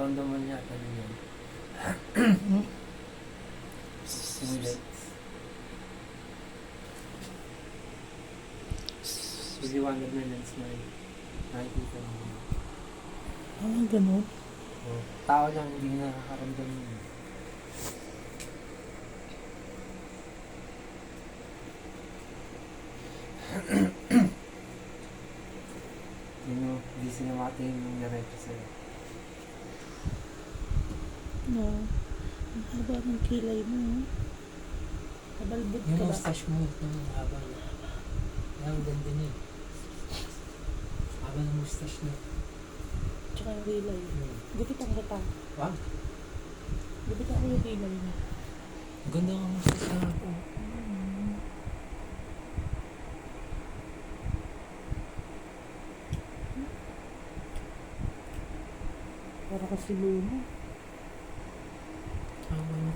nararamdaman niya ano yun. Yung legs. Pag-iwanag na lens na yun. Nakikita mo yun. Ganun. Tao lang hindi nakakaramdam yun. Hindi sinamati yung diretso sa'yo. No. Ang haba ng kilay mo. Kabalbot Yung ka ba? mustache mo, yung haba niya. Yan, ang ganda niya. Haba ng mustache niya. Tsaka yung kilay. Gupitan kita. Wow, Gupitan ko yung kilay mo. ang ganda ng mustache niya po. Para kasi Luna. Haba niya.